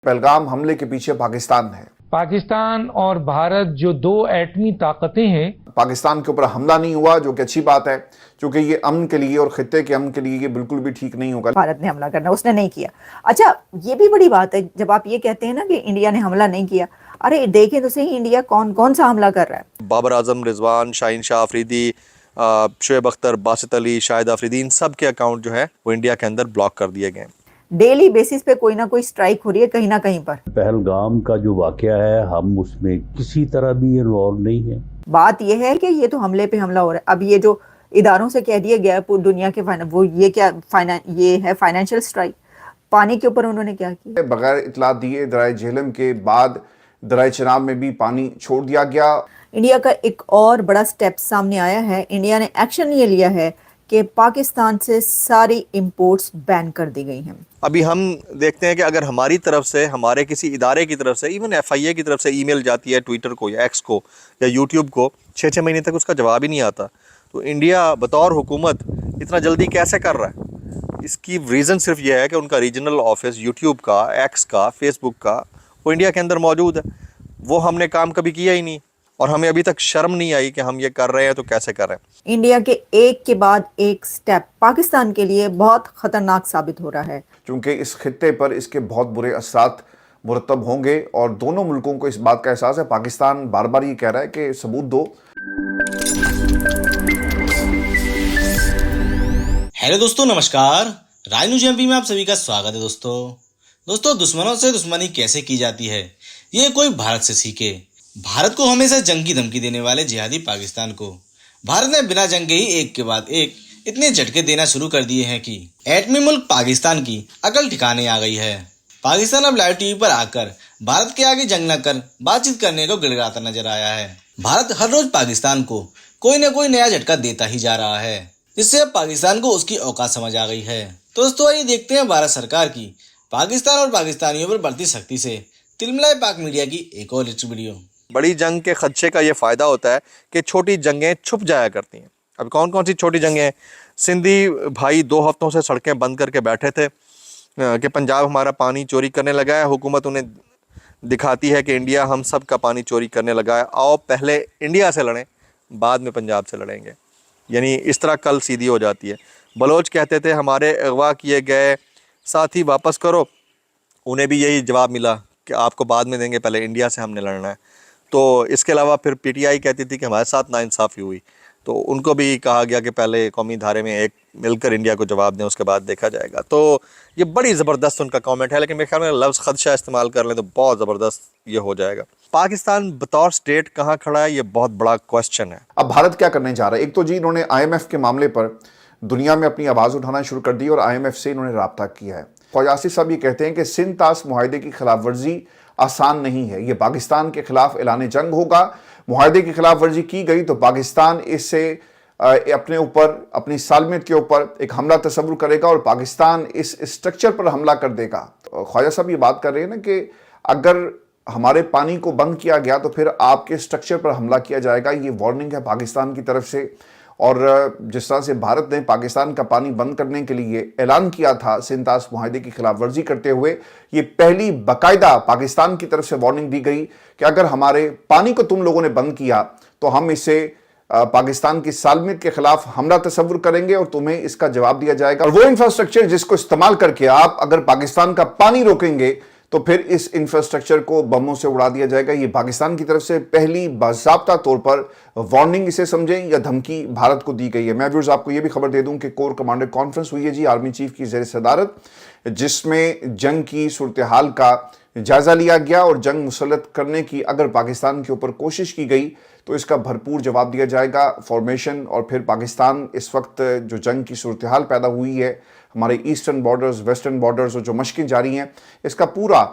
पहलगाम हमले के पीछे पाकिस्तान है। पाकिस्तान और भारत जो दो एटमी ताकतें हैं, पाकिस्तान के ऊपर हमला नहीं हुआ, जो कि अच्छी बात है, क्योंकि ये अमन के लिए और खित्ते के अमन के लिए ये बिल्कुल भी ठीक नहीं होगा। भारत ने हमला करना, उसने नहीं किया। अच्छा, ये भी बड़ी बात है जब आप ये कहते हैं ना कि इंडिया ने हमला नहीं किया। अरे देखें तो सही, इंडिया कौन कौन सा हमला कर रहा है। बाबर आजम, रिजवान, शाहीन शाह अफरीदी, शुएब अख्तर, बासित अली, शाहिद अफरीदी, इन सब के अकाउंट जो है वो इंडिया के अंदर ब्लॉक कर दिए गए। डेली बेसिस पे कोई ना कोई स्ट्राइक हो रही है कहीं ना कहीं पर। पहलगाम का जो वाकया है, हम उसमें किसी तरह भी इन्वॉल्व नहीं है। बात यह है कि ये तो हमले पे हमला हो रहा है। अब ये जो इदारों से कह दिया गया है पूरी दुनिया के वो ये क्या ये है फाइनेंशियल स्ट्राइक। पानी के ऊपर उन्होंने क्या किया, बगैर इतला दिए दरिया झेलम के बाद दरिया चिनाब में भी पानी छोड़ दिया गया। इंडिया का एक और बड़ा स्टेप सामने आया है। इंडिया ने एक्शन ये लिया है कि पाकिस्तान से सारी इंपोर्ट्स बैन कर दी गई हैं। अभी हम देखते हैं कि अगर हमारी तरफ से, हमारे किसी इदारे की तरफ से, इवन FIA की तरफ से ईमेल जाती है ट्विटर को या एक्स को या यूट्यूब को, 6-6 महीने तक उसका जवाब ही नहीं आता, तो इंडिया बतौर हुकूमत इतना जल्दी कैसे कर रहा है? इसकी रीज़न सिर्फ यह है कि उनका रीजनल ऑफिस यूट्यूब का, एक्स का, फेसबुक का, वो इंडिया के अंदर मौजूद है। वो हमने काम कभी किया ही नहीं और हमें अभी तक शर्म नहीं आई कि हम ये कर रहे हैं तो कैसे कर रहे हैं। इंडिया के एक के बाद एक स्टेप पाकिस्तान के लिए बहुत खतरनाक साबित हो रहा है, क्योंकि इस खित्ते पर इसके बहुत बुरे असरात मुरतब होंगे और दोनों मुल्कों को इस बात का एहसास है। पाकिस्तान बार बार ये कह रहा है कि सबूत दो। हेलो दोस्तों, नमस्कार। राज न्यूज एमपी में आप सभी का स्वागत है। दोस्तों दुश्मनों से दुश्मनी कैसे की जाती है, ये कोई भारत से सीखे। भारत को हमेशा जंग की धमकी देने वाले जिहादी पाकिस्तान को भारत ने बिना जंग के ही एक के बाद एक इतने झटके देना शुरू कर दिए हैं कि एटमी मुल्क पाकिस्तान की अकल ठिकाने आ गई है। पाकिस्तान अब लाइव टीवी पर आकर भारत के आगे जंग न कर बातचीत करने को गिड़गिड़ाता नजर आया है। भारत हर रोज पाकिस्तान को कोई न कोई नया झटका देता ही जा रहा है, जिससे अब पाकिस्तान को उसकी औकात समझ आ गई है। तो दोस्तों आइए देखते हैं भारत सरकार की पाकिस्तान और पाकिस्तानियों पर बढ़ती सख्ती से तिलमिलाए पाक मीडिया की एक और वीडियो। बड़ी जंग के खदशे का ये फ़ायदा होता है कि छोटी जंगें छुप जाया करती हैं। अब कौन कौन सी छोटी जंगें हैं? सिंधी भाई 2 हफ्तों से सड़कें बंद करके बैठे थे कि पंजाब हमारा पानी चोरी करने लगा है। हुकूमत उन्हें दिखाती है कि इंडिया हम सब का पानी चोरी करने लगा है, आओ पहले इंडिया से लड़ें, बाद में पंजाब से लड़ेंगे। यानी इस तरह कल सीधी हो जाती है। बलोच कहते थे हमारे अगवा किए गए साथी वापस करो, उन्हें भी यही जवाब मिला कि आपको बाद में देंगे, पहले इंडिया से हमने लड़ना है। तो इसके अलावा फिर PTI कहती थी कि हमारे साथ नाइंसाफ़ी हुई, तो उनको भी कहा गया कि पहले कौमी धारे में एक मिलकर इंडिया को जवाब दें, उसके बाद देखा जाएगा। तो ये बड़ी ज़बरदस्त उनका कमेंट है, लेकिन मेरे ख्याल में लफ्ज़ खदशा इस्तेमाल कर लें तो बहुत ज़बरदस्त ये हो जाएगा। पाकिस्तान बतौर स्टेट कहाँ खड़ा है, ये बहुत बड़ा क्वेश्चन है। अब भारत क्या करने जा रहा है? एक तो जी इन्होंने IMF के मामले पर दुनिया में अपनी आवाज़ उठाना शुरू कर दी और IMF से इन्होंने राब्ता किया है। ख्वाजा आसिफ साहब ये कहते हैं कि सिंध तास मुआहदे की खिलाफ वर्जी आसान नहीं है, ये पाकिस्तान के खिलाफ ऐलान जंग होगा। मुआहदे की खिलाफ वर्जी की गई तो पाकिस्तान इससे अपने ऊपर, अपनी सालमियत के ऊपर एक हमला तस्वुर करेगा और पाकिस्तान इस स्ट्रक्चर पर हमला कर देगा। ख्वाजा साहब ये बात कर रहे हैं ना कि अगर हमारे पानी को बंद किया गया तो फिर आपके स्ट्रक्चर पर हमला किया जाएगा। ये वार्निंग है पाकिस्तान की तरफ से। और जिस तरह से भारत ने पाकिस्तान का पानी बंद करने के लिए ऐलान किया था सिंध तास मुआहदे की खिलाफ वर्जी करते हुए, ये पहली बाकायदा पाकिस्तान की तरफ से वार्निंग दी गई कि अगर हमारे पानी को तुम लोगों ने बंद किया तो हम इसे पाकिस्तान की सालमियत के खिलाफ हमला तस्वुर करेंगे और तुम्हें इसका जवाब दिया जाएगा। और वो इंफ्रास्ट्रक्चर जिसको इस्तेमाल करके आप अगर पाकिस्तान का पानी रोकेंगे तो फिर इस इंफ्रास्ट्रक्चर को बमों से उड़ा दिया जाएगा। ये पाकिस्तान की तरफ से पहली बाज़ाब्ता तौर पर वार्निंग इसे समझें या धमकी भारत को दी गई है। मैं व्यूअर्स आपको ये भी खबर दे दूं कि कोर कमांडर कॉन्फ्रेंस हुई है जी आर्मी चीफ की ज़ेर सदारत, जिसमें जंग की सूरत हाल का जायज़ा लिया गया और जंग मुसल्लत करने की अगर पाकिस्तान के ऊपर कोशिश की गई तो इसका भरपूर जवाब दिया जाएगा। फॉर्मेशन और फिर पाकिस्तान इस वक्त जो जंग की सूरत हाल पैदा हुई है, हमारे ईस्टर्न बॉर्डर्स, वेस्टर्न बॉर्डर्स और जो मशकें जारी हैं, इसका पूरा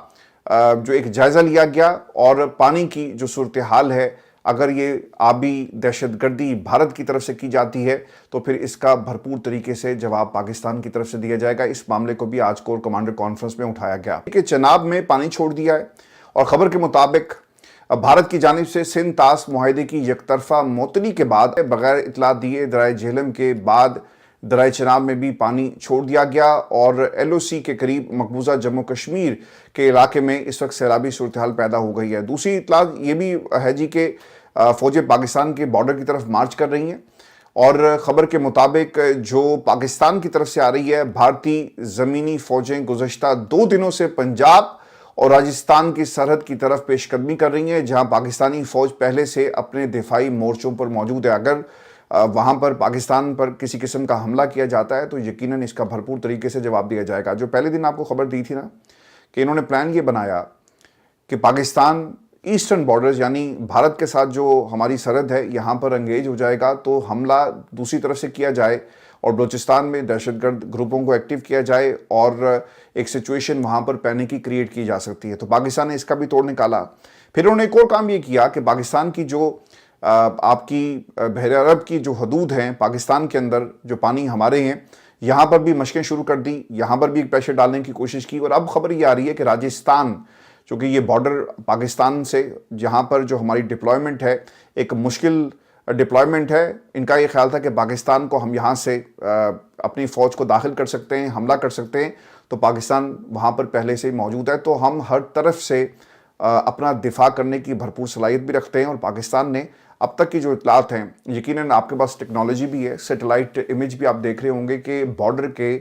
जो एक जायज़ा लिया गया। और पानी की जो सूरत हाल है, अगर ये आबी दहशतगर्दी भारत की तरफ से की जाती है तो फिर इसका भरपूर तरीके से जवाब पाकिस्तान की तरफ से दिया जाएगा। इस मामले को भी आज कोर कमांडर कॉन्फ्रेंस में उठाया गया कि चनाब में पानी छोड़ दिया है और ख़बर के मुताबिक भारत की जानिब से सिंध तास मुआहदे की यकतरफा मुअत्तली के बाद बगैर इतला दिए दरिया झेलम के बाद درائے چناب میں بھی پانی چھوڑ دیا گیا اور LOC کے قریب مقبوضہ جموں کشمیر کے علاقے میں اس وقت سیلابی صورتحال پیدا ہو گئی ہے۔ دوسری اطلاع یہ بھی ہے جی کہ فوجیں پاکستان کے بارڈر کی طرف مارچ کر رہی ہیں، اور خبر کے مطابق جو پاکستان کی طرف سے آ رہی ہے، بھارتی زمینی فوجیں گزشتہ 2 دنوں سے پنجاب اور راجستھان کی سرحد کی طرف پیش قدمی کر رہی ہیں، جہاں پاکستانی فوج پہلے سے اپنے دفاعی مورچوں پر موجود ہے۔ اگر وہاں پر پاکستان پر کسی قسم کا حملہ کیا جاتا ہے تو یقیناً اس کا بھرپور طریقے سے جواب دیا جائے گا۔ جو پہلے دن آپ کو خبر دی تھی نا کہ انہوں نے پلان یہ بنایا کہ پاکستان ایسٹرن بارڈرز یعنی بھارت کے ساتھ جو ہماری سرحد ہے یہاں پر انگیج ہو جائے گا تو حملہ دوسری طرف سے کیا جائے اور بلوچستان میں دہشت گرد گروپوں کو ایکٹیو کیا جائے اور ایک سچویشن وہاں پر پینک کی کریٹ کی جا سکتی ہے۔ تو پاکستان نے اس کا بھی توڑ نکالا۔ پھر انہوں نے ایک اور کام یہ کیا کہ پاکستان کی جو آپ کی بحر عرب کی جو حدود ہیں پاکستان کے اندر جو پانی ہمارے ہیں یہاں پر بھی مشقیں شروع کر دی، یہاں پر بھی ایک پریشر ڈالنے کی کوشش کی، اور اب خبر یہ آ رہی ہے کہ راجستھان چونکہ یہ بارڈر پاکستان سے جہاں پر جو ہماری ڈپلائمنٹ ہے ایک مشکل ڈپلائمنٹ ہے، ان کا یہ خیال تھا کہ پاکستان کو ہم یہاں سے اپنی فوج کو داخل کر سکتے ہیں، حملہ کر سکتے ہیں، تو پاکستان وہاں پر پہلے سے ہی موجود ہے، تو ہم ہر طرف سے اپنا دفاع کرنے کی بھرپور صلاحیت بھی رکھتے ہیں۔ اور پاکستان نے اب تک کی جو اطلاعات ہیں، یقیناً آپ کے پاس ٹیکنالوجی بھی ہے، سیٹلائٹ امیج بھی آپ دیکھ رہے ہوں گے کہ بارڈر کے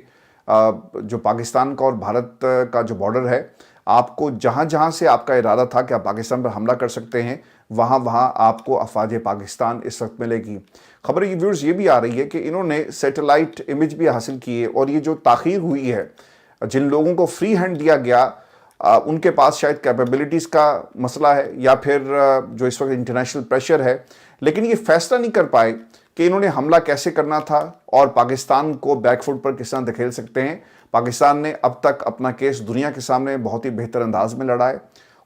جو پاکستان کا اور بھارت کا جو بارڈر ہے، آپ کو جہاں جہاں سے آپ کا ارادہ تھا کہ آپ پاکستان پر حملہ کر سکتے ہیں وہاں آپ کو افواج پاکستان اس وقت ملے گی۔ خبر ویورز یہ بھی آ رہی ہے کہ انہوں نے سیٹلائٹ امیج بھی حاصل کی ہے، اور یہ جو تاخیر ہوئی ہے، جن لوگوں کو فری ہینڈ دیا گیا ان کے پاس شاید کیپیبلٹیز کا مسئلہ ہے یا پھر جو اس وقت انٹرنیشنل پریشر ہے، لیکن یہ فیصلہ نہیں کر پائے کہ انہوں نے حملہ کیسے کرنا تھا اور پاکستان کو بیک فٹ پر کس طرح دھکیل سکتے ہیں۔ پاکستان نے اب تک اپنا کیس دنیا کے سامنے بہت ہی بہتر انداز میں لڑا ہے،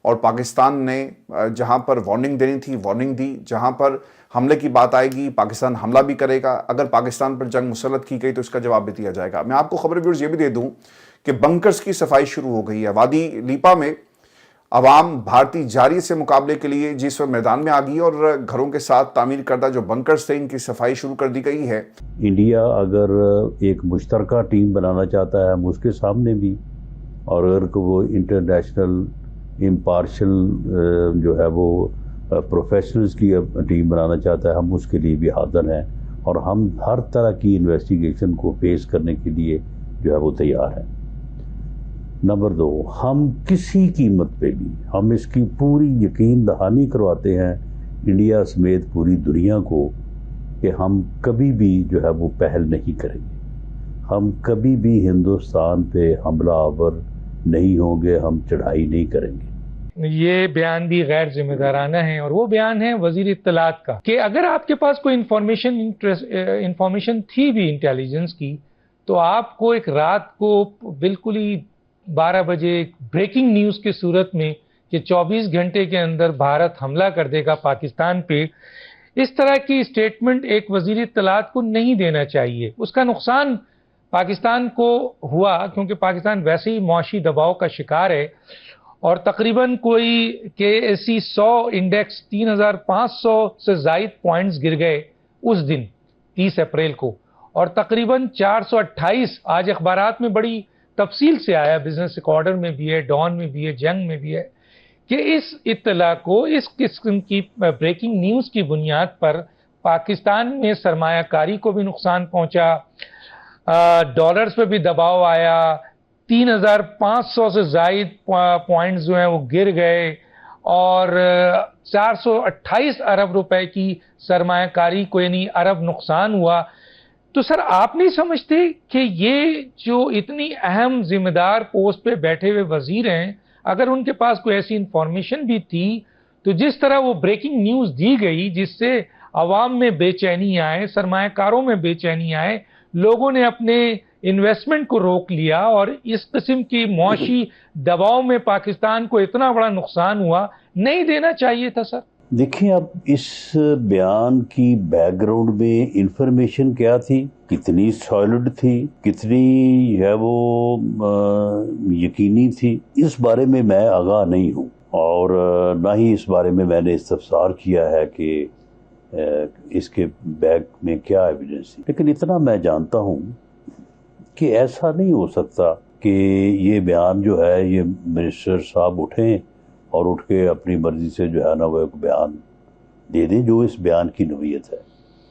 اور پاکستان نے جہاں پر وارننگ دینی تھی وارننگ دی، جہاں پر حملے کی بات آئے گی پاکستان حملہ بھی کرے گا، اگر پاکستان پر جنگ مسلط کی گئی تو اس کا جواب بھی دیا جائے گا۔ میں آپ کو خبر ویورز یہ بھی دے دوں کہ بنکرز کی صفائی شروع ہو گئی ہے۔ وادی لیپا میں عوام بھارتی جاری سے مقابلے کے لیے جس وقت میدان میں آ گئی اور گھروں کے ساتھ تعمیر کردہ جو بنکرز تھے ان کی صفائی شروع کر دی گئی ہے۔ انڈیا اگر ایک مشترکہ ٹیم بنانا چاہتا ہے ہم اس کے سامنے بھی، اور اگر وہ انٹرنیشنل امپارشل جو ہے وہ پروفیشنلز کی ٹیم بنانا چاہتا ہے ہم اس کے لیے بھی حاضر ہیں، اور ہم ہر طرح کی انویسٹیگیشن کو فیس کرنے کے لیے جو ہے وہ تیار ہیں۔ نمبر 2، ہم کسی قیمت پہ بھی ہم اس کی پوری یقین دہانی کرواتے ہیں انڈیا سمیت پوری دنیا کو کہ ہم کبھی بھی جو ہے وہ پہل نہیں کریں گے، ہم کبھی بھی ہندوستان پہ حملہ آور نہیں ہوں گے، ہم چڑھائی نہیں کریں گے۔ یہ بیان بھی غیر ذمہ دارانہ ہے، اور وہ بیان ہے وزیر اطلاعات کا کہ اگر آپ کے پاس کوئی انفارمیشن تھی بھی انٹیلیجنس کی تو آپ کو ایک رات کو بالکل ہی 12 بجے بریکنگ نیوز کی صورت میں کہ 24 گھنٹے کے اندر بھارت حملہ کر دے گا پاکستان پہ، اس طرح کی اسٹیٹمنٹ ایک وزیر اطلاعات کو نہیں دینا چاہیے۔ اس کا نقصان پاکستان کو ہوا کیونکہ پاکستان ویسے ہی معاشی دباؤ کا شکار ہے، اور تقریباً کوئی KSE 100 انڈیکس 3500 سے زائد پوائنٹس گر گئے اس دن 30 اپریل کو، اور تقریباً 428 آج اخبارات میں بڑی تفصیل سے آیا، بزنس ریکارڈر میں بھی ہے، ڈان میں بھی ہے، جنگ میں بھی ہے، کہ اس اطلاع کو اس قسم کی بریکنگ نیوز کی بنیاد پر پاکستان میں سرمایہ کاری کو بھی نقصان پہنچا، ڈالرز پہ بھی دباؤ آیا، 3500 سے زائد پوائنٹس جو ہیں وہ گر گئے، اور 428 ارب روپے کی سرمایہ کاری کو یعنی ارب نقصان ہوا۔ تو سر آپ نہیں سمجھتے کہ یہ جو اتنی اہم ذمہ دار پوسٹ پہ بیٹھے ہوئے وزیر ہیں، اگر ان کے پاس کوئی ایسی انفارمیشن بھی تھی تو جس طرح وہ بریکنگ نیوز دی گئی جس سے عوام میں بے چینی آئے، سرمایہ کاروں میں بے چینی آئے، لوگوں نے اپنے انویسٹمنٹ کو روک لیا، اور اس قسم کی معاشی دباؤ میں پاکستان کو اتنا بڑا نقصان ہوا، نہیں دینا چاہیے تھا سر۔ دیکھیں اب اس بیان کی بیک گراؤنڈ میں انفارمیشن کیا تھی، کتنی سالڈ تھی، کتنی ہے وہ یقینی تھی، اس بارے میں میں آگاہ نہیں ہوں، اور نہ ہی اس بارے میں نے استفسار کیا ہے کہ اس کے بیک میں کیا ایویڈنس تھی. لیکن اتنا میں جانتا ہوں کہ ایسا نہیں ہو سکتا کہ یہ بیان جو ہے یہ منسٹر صاحب اٹھیں اور اٹھ کے اپنی مرضی سے جو ہے نا وہ ایک بیان دے دیں جو اس بیان کی نوعیت ہے.